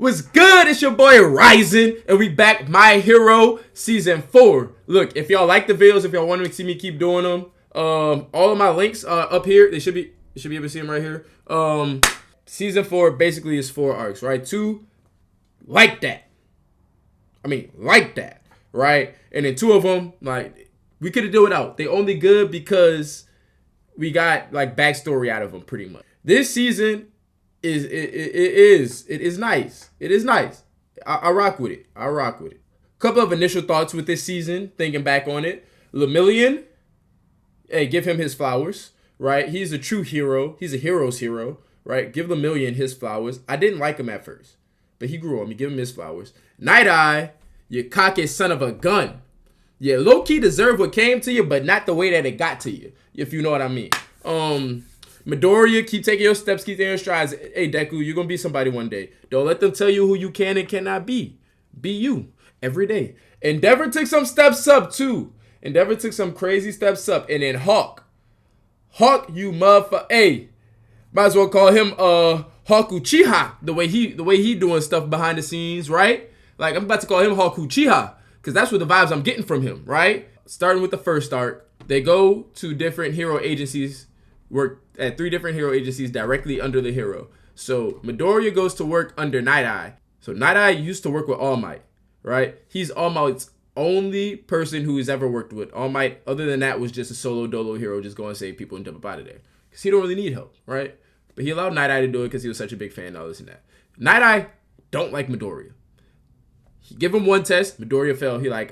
What's good? It's your boy Ryzen, and we back My Hero Season 4. Look, if y'all like the videos, if y'all want to see me keep doing them, all of my links are up here. You should be able to see them right here. Season 4 basically is 4 arcs, right? 2 like that. Right? And then 2 of them, like, we could have done without. They only good because we got like backstory out of them pretty much. This season is nice. It is nice. I rock with it. Couple of initial thoughts with this season, thinking back on it. Lemillion, hey, give him his flowers, right? He's a true hero. He's a hero's hero, right? Give Lemillion his flowers. I didn't like him at first, but he grew on me. Give him his flowers. Night Eye, you cocky son of a gun. Yeah, low-key deserve what came to you, but not the way that it got to you, if you know what I mean. Midoriya, keep taking your steps, keep taking your strides. Hey, Deku, you're going to be somebody one day. Don't let them tell you who you can and cannot be. Be you every day. Endeavor took some steps up, too. Endeavor took some crazy steps up. And then Hawk, you motherfucker. Hey, might as well call him Hawk Uchiha, the way he doing stuff behind the scenes, right? Like, I'm about to call him Hawk Uchiha, because that's what the vibes I'm getting from him, right? Starting with the first arc, they go to different hero agencies, work at 3 different hero agencies directly under the hero. So Midoriya goes to work under Night Eye. So Night Eye used to work with All Might, right? He's All Might's only person who he's ever worked with. All Might, other than that, was just a solo dolo hero, just go and save people and jump up out of there. Because he don't really need help, right? But he allowed Night Eye to do it because he was such a big fan and all this and that. Night Eye don't like Midoriya. He give him one test, Midoriya failed. He like,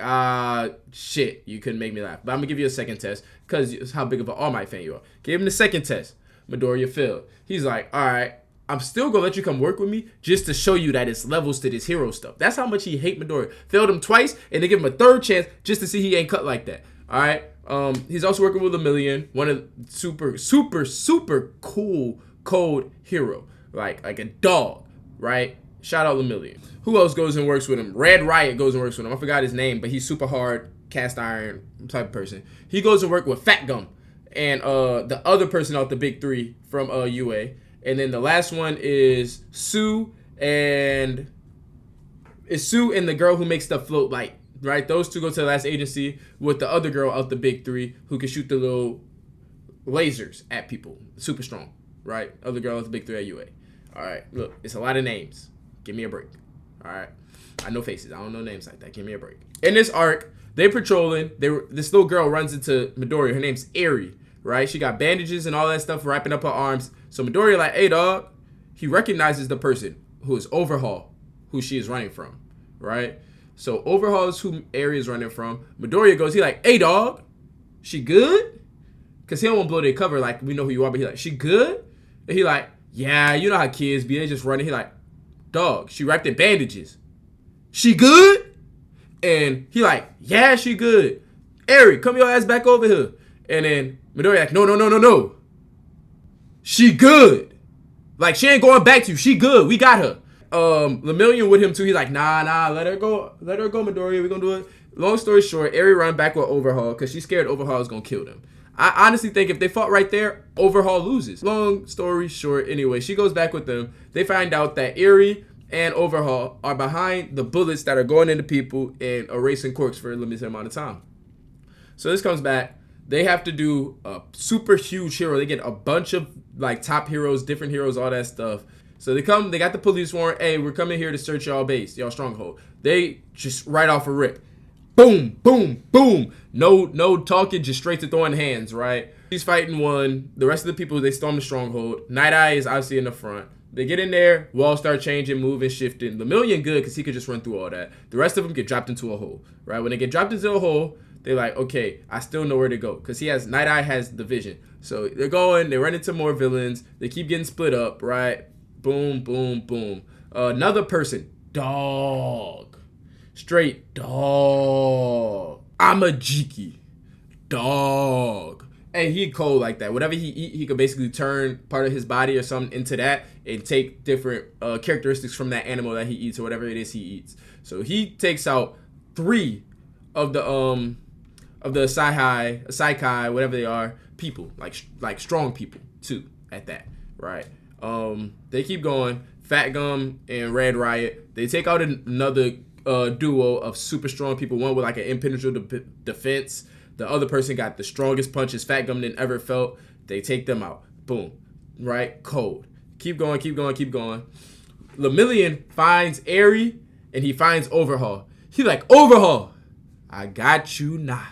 shit, you couldn't make me laugh. But I'm gonna give you a second test because it's how big of an All Might fan you are. Gave him the second test, Midoriya failed. He's like, all right, I'm still gonna let you come work with me just to show you that it's levels to this hero stuff. That's how much he hate Midoriya. Failed him twice, and they give him a third chance just to see he ain't cut like that. All right. He's also working with Lemillion, one of super cool cold hero, like a dog, right? Shout out Lemillion. Who else goes and works with him? Red Riot goes and works with him. I forgot his name, but he's super hard, cast iron type of person. He goes to work with Fat Gum and the other person out the big 3 from UA. And then the last one is Sue and the girl who makes stuff float light, right? Those 2 go to the last agency with the other girl out the big 3 who can shoot the little lasers at people. Super strong, right? Other girl out the big 3 at UA. All right, look, it's a lot of names. Give me a break. All right, I know faces. I don't know names like that. Give me a break. In this arc, they patrolling. This little girl runs into Midoriya. Her name's Eri, right? She got bandages and all that stuff wrapping up her arms. So Midoriya like, hey, dog. He recognizes the person who is Overhaul, who she is running from, right? So Overhaul is who Eri is running from. Midoriya goes, he like, hey, dog. She good? Because he don't want to blow their cover like, we know who you are, but he like, she good? And he like, yeah, you know how kids be. They just running. He like, dog, she wrapped in bandages. She good? And he like, yeah, she good. Eri, come your ass back over here. And then Midoriya like, no. She good. Like, she ain't going back to you. She good. We got her. Lemillion with him too. He's like, nah, let her go, Midoriya. We're gonna do it. Long story short, Eri run back with Overhaul because she's scared Overhaul is gonna kill them. I honestly think if they fought right there, Overhaul loses. Long story short, anyway, she goes back with them. They find out that Eri and Overhaul are behind the bullets that are going into people and erasing corks for a limited amount of time. So this comes back. They have to do a super huge hero. They get a bunch of like top heroes, different heroes, all that stuff. So they got the police warrant. Hey, we're coming here to search y'all base, y'all stronghold. They just right off a rip. Boom, boom, boom. No talking, just straight to throwing hands, right? He's fighting one. The rest of the people, they storm the stronghold. Night Eye is obviously in the front. They get in there. Walls start changing, moving, shifting. Lemillion good because he could just run through all that. The rest of them get dropped into a hole, right? When they get dropped into a hole, they're like, okay, I still know where to go because Night Eye has the vision. So they're going. They run into more villains. They keep getting split up, right? Boom, boom, boom. Another person, dog. Straight dog. Amajiki. Dog. And he cold like that. Whatever he eat, he could basically turn part of his body or something into that and take different characteristics from that animal that he eats or whatever it is he eats. So he takes out 3 of the Saikai, whatever they are, people, like strong people too, at that, right? They keep going. Fat Gum and Red Riot. They take out another duo of super strong people. One with like an impenetrable defense. The other person got the strongest punches Fat Gum than ever felt. They take them out. Boom. Right? Cold. Keep going, keep going, keep going. Lemillion finds Eri and he finds Overhaul. He's like, Overhaul, I got you nah.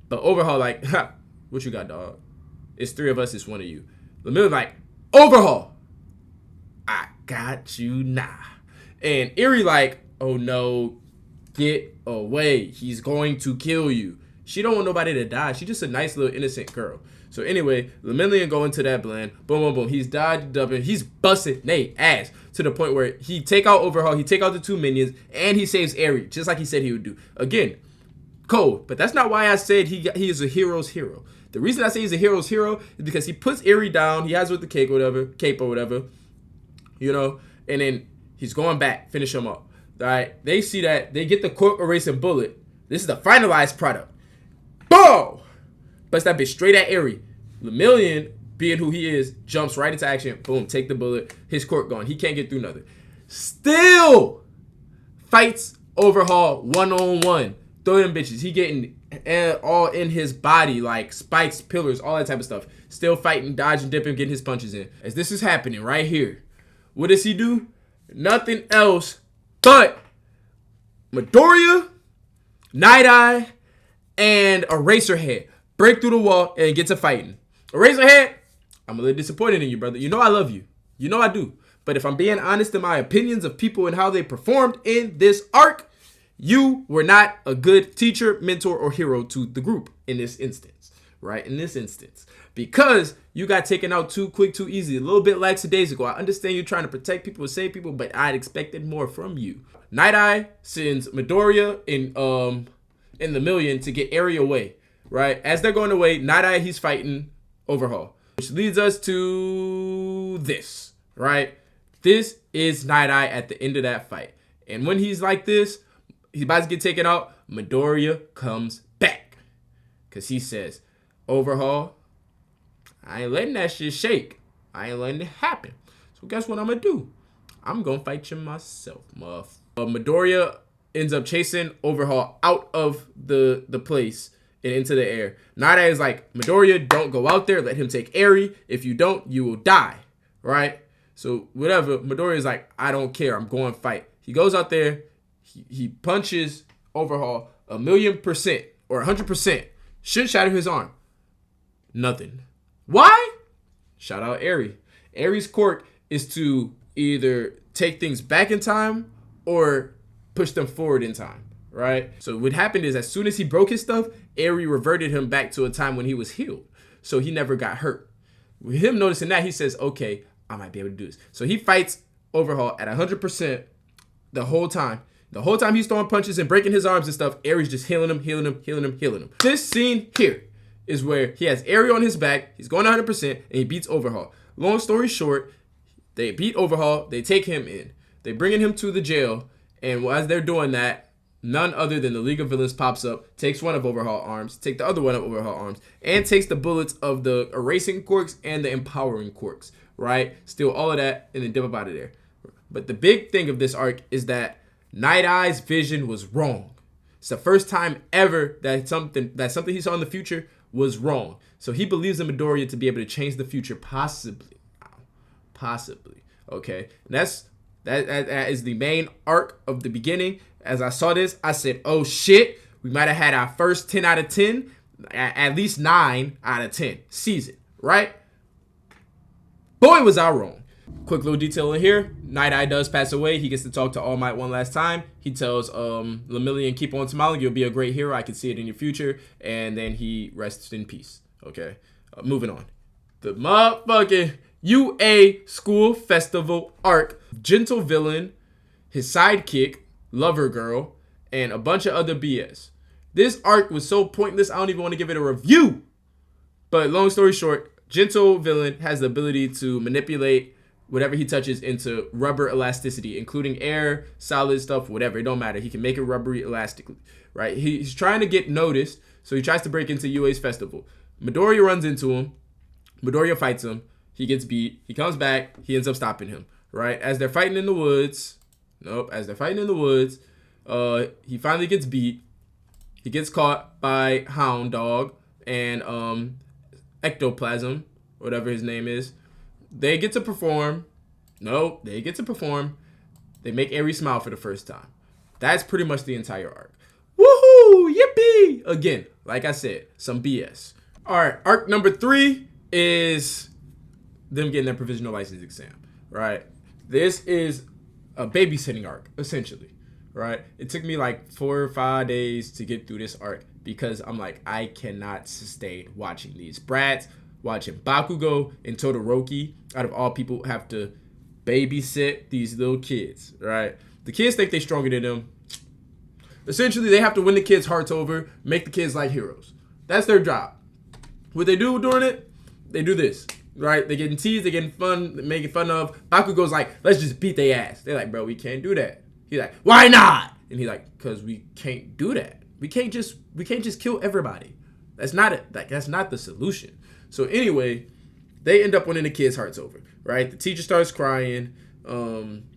But Overhaul like, ha, what you got, dog? It's 3 of us, it's 1 of you. Lemillion like, Overhaul, I got you nah. And Eri like, oh no, get away. He's going to kill you. She don't want nobody to die. She's just a nice little innocent girl. So anyway, Lemillion go into that blend. Boom, boom, boom. He's dodging, dubbing. He's busting Nate ass to the point where he take out Overhaul. He take out the 2 minions. And he saves Eri, just like he said he would do. Again, cold. But that's not why I said he is a hero's hero. The reason I say he's a hero's hero is because he puts Eri down. He has with the cape or whatever. You know? And then he's going back. Finish him up. All right? They see that. They get the cork erasing bullet. This is the finalized product. Boom! Busts that bitch straight at Eri. Lemillion, being who he is, jumps right into action. Boom, take the bullet. His cork gone. He can't get through nothing. Still fights Overhaul one-on-one. Throw them bitches. He getting all in his body, like spikes, pillars, all that type of stuff. Still fighting, dodging, dipping, getting his punches in. As this is happening right here, what does he do? Nothing else but Midoriya, Night Eye, and Eraserhead break through the wall and get to fighting. Eraserhead, I'm a little disappointed in you, brother. You know I love you. You know I do. But if I'm being honest in my opinions of people and how they performed in this arc, you were not a good teacher, mentor, or hero to the group in this instance. Right? In this instance. Because you got taken out too quick, too easy. A little bit lackadaisical. I understand you're trying to protect people and save people, but I'd expected more from you. Night Eye sends Midoriya in Lemillion to get Eri away. Right? As they're going away, Night Eye, he's fighting Overhaul. Which leads us to this. Right? This is Night Eye at the end of that fight. And when he's like this, he's about to get taken out, Midoriya comes back. Because he says, Overhaul, I ain't letting that shit shake. I ain't letting it happen. So guess what I'm going to do? I'm going to fight you myself, Midoriya ends up chasing Overhaul out of the place and into the air. Night Eye is like, Midoriya, don't go out there. Let him take Eri. If you don't, you will die. Right? So whatever. Midoriya is like, I don't care. I'm going to fight. He goes out there. He punches Overhaul 1,000,000% or 100%. Should shatter his arm. Nothing. Why? Shout out Eri. Eri's quirk is to either take things back in time or push them forward in time. Right? So what happened is as soon as he broke his stuff, Eri reverted him back to a time when he was healed. So he never got hurt. With him noticing that, he says, okay, I might be able to do this. So he fights Overhaul at 100% the whole time. The whole time he's throwing punches and breaking his arms and stuff, Eri's just healing him. This scene here is where he has Eri on his back. He's going 100% and he beats Overhaul. Long story short, they beat Overhaul. They take him in. They bringing him to the jail. And as they're doing that, none other than the League of Villains pops up, takes one of Overhaul arms, take the other one of Overhaul arms, and takes the bullets of the erasing quirks and the empowering quirks, right? Steal all of that and then dip up out of there. But the big thing of this arc is that Night Eye's vision was wrong. It's the first time ever that something he saw in the future was wrong. So he believes in Midoriya to be able to change the future, possibly. Okay, and that is the main arc of the beginning. As I saw this, I said, oh shit, we might have had our first 10 out of 10, at least 9 out of 10 season, right? Boy, was I wrong. Quick little detail in here. Night Eye does pass away. He gets to talk to All Might one last time. He tells Lemillion, keep on smiling. You'll be a great hero. I can see it in your future. And then he rests in peace. Okay, moving on. The motherfucking UA School Festival arc. Gentle Villain, his sidekick, Lover Girl, and a bunch of other BS. This arc was so pointless, I don't even want to give it a review. But long story short, Gentle Villain has the ability to manipulate whatever he touches into rubber elasticity, including air, solid stuff, whatever. It don't matter. He can make it rubbery elastically, right? He's trying to get noticed, so he tries to break into UA's festival. Midoriya runs into him. Midoriya fights him. He gets beat. He comes back. He ends up stopping him, right? As they're fighting in the woods, he finally gets beat. He gets caught by Hound Dog and Ectoplasm, whatever his name is. They get to perform. They make Eri smile for the first time. That's pretty much the entire arc. Woohoo! Yippee! Again, like I said, some BS. All right, arc number 3 is them getting their provisional license exam, right? This is a babysitting arc, essentially, right? It took me like 4 or 5 days to get through this arc because I'm like, I cannot sustain watching these brats, watching Bakugo and Todoroki, out of all people, have to babysit these little kids, right? The kids think they're stronger than them. Essentially, they have to win the kids' hearts over, make the kids like heroes. That's their job. What they do during it, they do this, right? They're getting teased, they're getting fun, they're making fun of. Bakugo's like, let's just beat their ass. They're like, bro, we can't do that. He's like, why not? And he's like, because we can't do that. We can't just kill everybody. That's not it. Like, that's not the solution. So anyway, they end up winning the kids' hearts over, right? The teacher starts crying.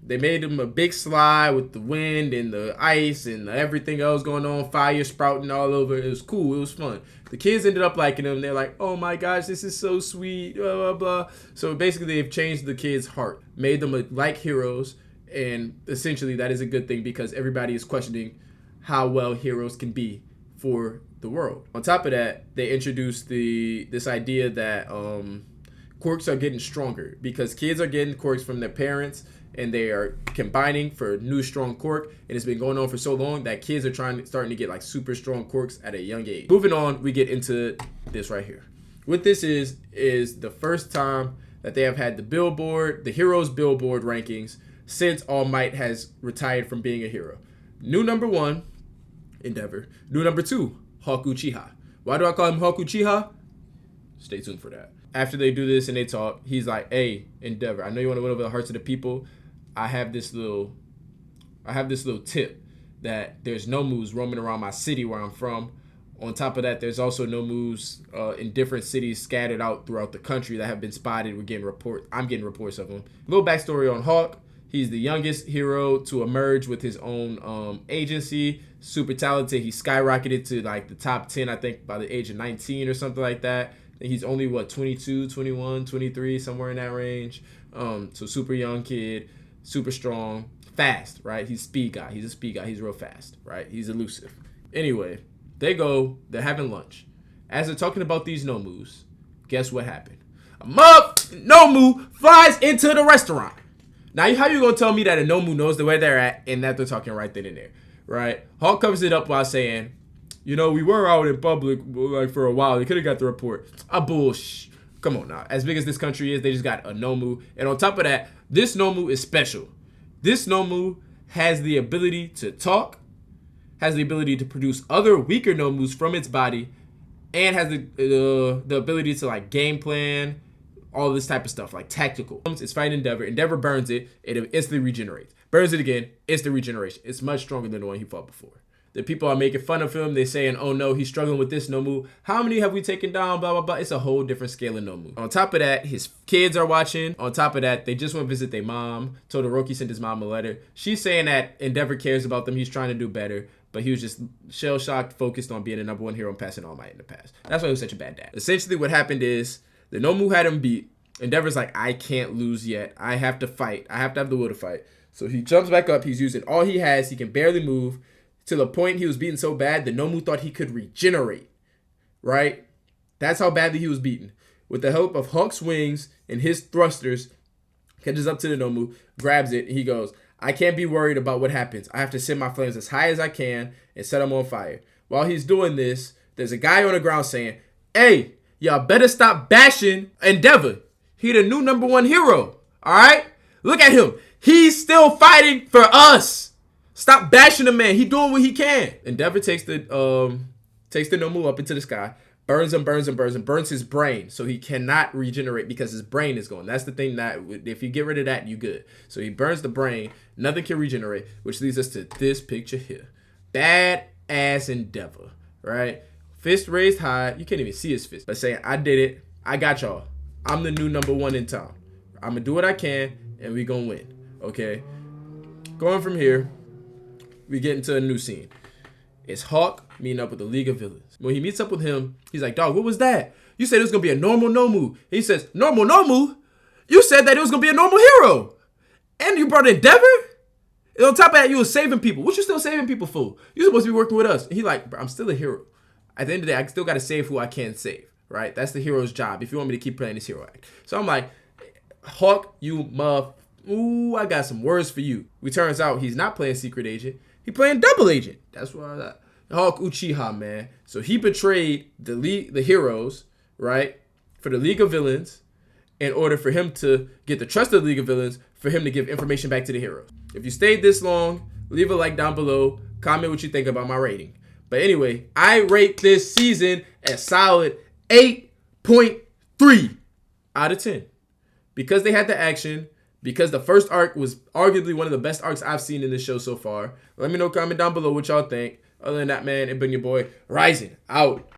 They made him a big slide with the wind and the ice and everything else going on, fire sprouting all over. It was cool. It was fun. The kids ended up liking him. They're like, oh my gosh, this is so sweet, blah, blah, blah. So basically, they've changed the kids' heart, made them like heroes, and essentially that is a good thing because everybody is questioning how well heroes can be for the world. On top of that, they introduced this idea that quirks are getting stronger because kids are getting quirks from their parents and they are combining for a new strong quirk, and it's been going on for so long that kids are starting to get like super strong quirks at a young age. Moving on, we get into this right here. What this is the first time that they have had the Heroes Billboard rankings since All Might has retired from being a hero. New number 1, Endeavor. New number 2, Hawk Uchiha. Why do I call him Hawk Uchiha? Stay tuned for that. After they do this and they talk, he's like, hey, Endeavor, I know you want to win over the hearts of the people. I have this little tip that there's Nomus roaming around my city where I'm from. On top of that, there's also Nomus in different cities scattered out throughout the country that have been spotted. I'm getting reports of them. Little backstory on Hawk. He's the youngest hero to emerge with his own agency. Super talented. He skyrocketed to like the top 10, I think, by the age of 19 or something like that. And he's only, 22, 21, 23, somewhere in that range. So super young kid, super strong, fast, right? He's a speed guy. He's real fast, right? He's elusive. Anyway, they're having lunch. As they're talking about these Nomus, guess what happened? A Nomu flies into the restaurant. Now, how you gonna tell me that a Nomu knows the way they're at and that they're talking right then and there, right? Hawk covers it up while saying, we were out in public like for a while. They could have got the report. Bullshit. Come on now. As big as this country is, they just got a Nomu. And on top of that, this Nomu is special. This Nomu has the ability to talk, has the ability to produce other weaker Nomus from its body, and has the ability to like game plan, all this type of stuff, like tactical. It's fighting Endeavor. Endeavor burns it. It instantly regenerates. Burns it again. Instant regeneration. It's much stronger than the one he fought before. The people are making fun of him. They're saying, oh no, he's struggling with this Nomu. How many have we taken down? Blah, blah, blah. It's a whole different scale of Nomu. On top of that, his kids are watching. On top of that, they just went to visit their mom. Todoroki sent his mom a letter. She's saying that Endeavor cares about them. He's trying to do better. But he was just shell-shocked, focused on being the number 1 hero and passing All Might in the past. That's why he was such a bad dad. Essentially, what happened is the Nomu had him beat. Endeavor's like, I can't lose yet. I have to fight. I have to have the will to fight. So he jumps back up. He's using all he has. He can barely move. To the point he was beaten so bad, the Nomu thought he could regenerate, right? That's how badly he was beaten. With the help of Hawk's wings and his thrusters, catches up to the Nomu, grabs it, and he goes, I can't be worried about what happens. I have to send my flames as high as I can and set them on fire. While he's doing this, there's a guy on the ground saying, hey, y'all better stop bashing Endeavor. He the new number 1 hero, all right? Look at him. He's still fighting for us. Stop bashing the man. He doing what he can. Endeavor takes the Nomu up into the sky, burns his brain, so he cannot regenerate because his brain is gone. That's the thing that if you get rid of that, you good. So he burns the brain. Nothing can regenerate, which leads us to this picture here. Bad ass Endeavor, right? Fist raised high. You can't even see his fist, but saying, I did it. I got y'all. I'm the new number 1 in town. I'm gonna do what I can. and we gonna win. Okay. Going from here, we get into a new scene. It's Hawk meeting up with the League of Villains. When he meets up with him, he's like, dog, what was that? You said it was going to be a normal Nomu. He says, normal Nomu? You said that it was going to be a normal hero. And you brought Endeavor? And on top of that, you were saving people. What you still saving people for? You're supposed to be working with us. And he like, bro, I'm still a hero. At the end of the day, I still got to save who I can save, right? That's the hero's job if you want me to keep playing this hero act. So I'm like, Hawk, you ooh, I got some words for you. It turns out he's not playing Secret Agent. He playing Double Agent. That's why Hawk Uchiha, man. So he betrayed the heroes, right, for the League of Villains in order for him to get the trust of the League of Villains for him to give information back to the heroes. If you stayed this long, leave a like down below. Comment what you think about my rating. But anyway, I rate this season a solid 8.3 out of 10. Because they had the action, because the first arc was arguably one of the best arcs I've seen in this show so far. Let me know, comment down below what y'all think. Other than that, man, it's been your boy, Rising, out.